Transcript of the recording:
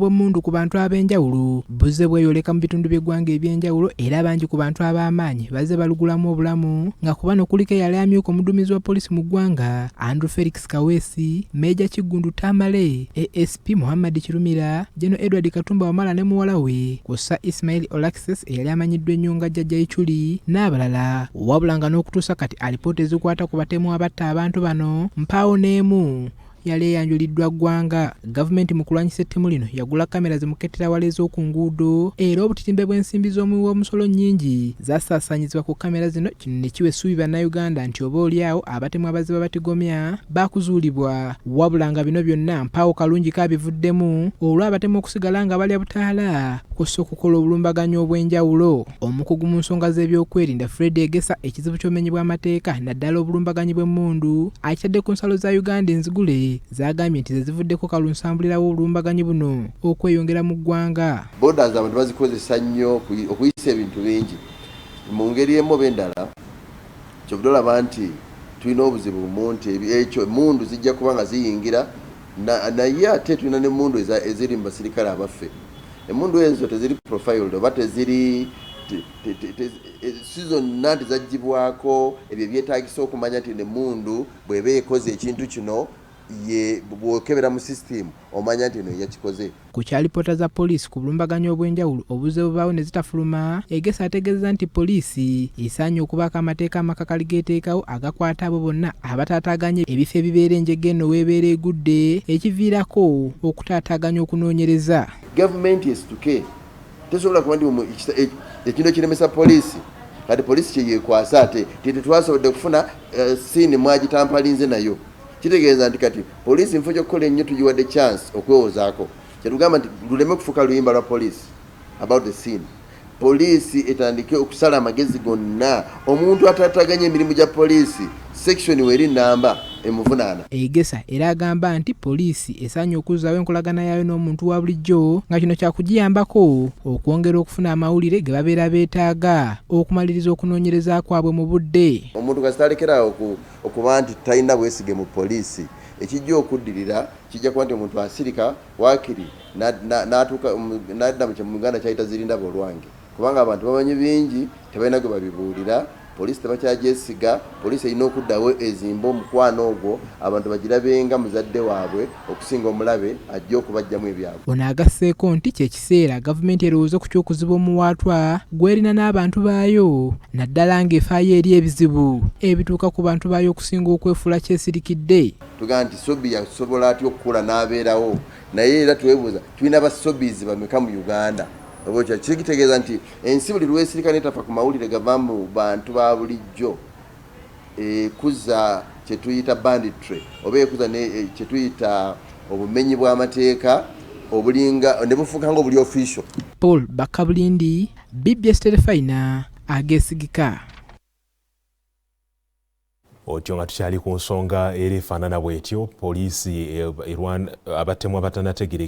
Obw'emmundu ku bantu ab'enjawulo buzze bweyoleka mu bitundu by'eggwanga eby'enjawulo era bangi ku bantu ab'amaanyi bazze balugulamu obulamu nga ku bano kuliko eyali amyuka omuduumizi wa poliisi mu ggwanga Andrew Felix Kaweesi, Meeja Kiggundu Tamale, ASP Muhammad Kirumira, General Edward Katumba Wamala ne muwala we, kw'ossa Ismail Olakses eyali amanyiddwa ennyo nga Jjajja Ebituli n'abalala, wabula nga n'okutuusa kati alipoota ezikwata ku batemu abatta abantu bano mpaawo n'emu yali eyanjuliddwa ggwanga. Gavumenti mu kulwanyisa Ttemu lino yagula kamera zimukettera wala ez'oku nguudo era obutitimbe bw'ensimbi z'omuwi w'omusolo nnyingi zasaasaanyizibwa ku kamera zino. Kino ne kiwa essuubi Bannayuganda nti oba oliawo abatemu abaziba batigomya baakuzuulibwa, wabula nga bino byonna mpaawo kalungi kaabivuddemu olwo abatemu okusigala nga balya butaala kw'ossa okukola obulumbaganyi obw'enjawulo. Omukugu mu nsonga z'ebyokwerinda Fred Egesa ekizibu ky'obumenyi bw'amateeka naddala obulumbaganyi bw'emmundu akitadde ku nsalo za Uganda enzigule zagambye nti zezivuddeko kalunsambulirawo obulumbaganyi buno okweyongera mu ggwanga. Borders abantu bazikozesa nnyo okuyisa ebintu bingi mu ngeri emu oba endala. Kyovudde olaba nti tulina obuzibu bumu nti ekyo emmundu zijja kuba nga ziyingira naye ate tulina n'emmundu eziri mu basirikale abaffe. Emmundu ezo teziri profiled oba teziri si zonna tezaggyibwako ebyo byetaagisa okumanya nti emmundu bw'eba ekoze ekintu kino ye bwokebera mu system omanya nti eno yakikoze. Ku kyalipoota za poliisi ku bulumbaganyi obw'enjawulo obuzze bubaawo ne zitafuluma, Egesa ategeeza nti poliisi esaanye okubaako amateeka amakakali geeteekawo agakwata abo bonna abataataaganya ebifo ebibeera enjege eno weebeera egudde ekiviirako okutaataaganya okunoonyereza. Gavumenti esituke tesobola kuba nti ekintu ekiremesa poliisi kati poliisi kyeyeekwasa ate tetwasobodde kufuna siini mwagitampalinze nayo. Kitegeeza nti kati poliisi nfo gy'okukola ennyo tugiwadde chance okwewozaako. Kyetugamba nti luleme kufuuka luyimba lwa poliisi about the scene. Poliisi etandike okusala amagezi gonna omuntu ataataganya emirimu gya poliisi section weri namba emuvunaana. Egesa era agamba nti poliisi esaanye okuzzaawo enkolagana yaayo n'omuntu wa bulijjo nga kino kyakugiyambako okwongera okufuna amawulire ge babeera beetaaga okumaliriza okunoonyereza kwabwe mu budde. Omuntu kasitalekeraawo okuba nti talina bwesige mu poliisi ekijja okuddirira kijja kuba nti omuntu asirika waakiri n'atuuka n'adda mu Uganda kyayita zirindaba olwange, kubanga abantu bamanyi bingi tebalina gwe babibuulira. Poliisi tebakyagyesiga. Poliisi erina okuddawo ezimba omukwano ogwo abantu bagirabenga muzadde waabwe okusinga omulabe ajja okubajjamu ebyabwe. Ono agasseeko nti kyekiseera gavumenti erowooza ku ky'okuziba omuwaatwa gw'erina n'abantu baayo naddala ng'efaayo eri ebizibu ebituuka ku bantu baayo okusinga okwefuula kyesirikidde. Tugamba nti sobi yasobola atya okukula n'abeerawo, naye era twebuuza tulina basobizi bameka mu Uganda. Kitegeeza nti ensi buli lwesirika netafa ku mawulire gava mu bantu ba bulijjo ekuza kye tuyita banditry oba ekuza kye tuyita obumenyi bw'amateeka obulinga ne bufuuka nga obuli official. Paul Bakabulindi, BBS Telefina, ageesigika. Otyo nga tukyali ku nsonga era efaanana bw'etyo, poliisi abatemu abatanategerekeka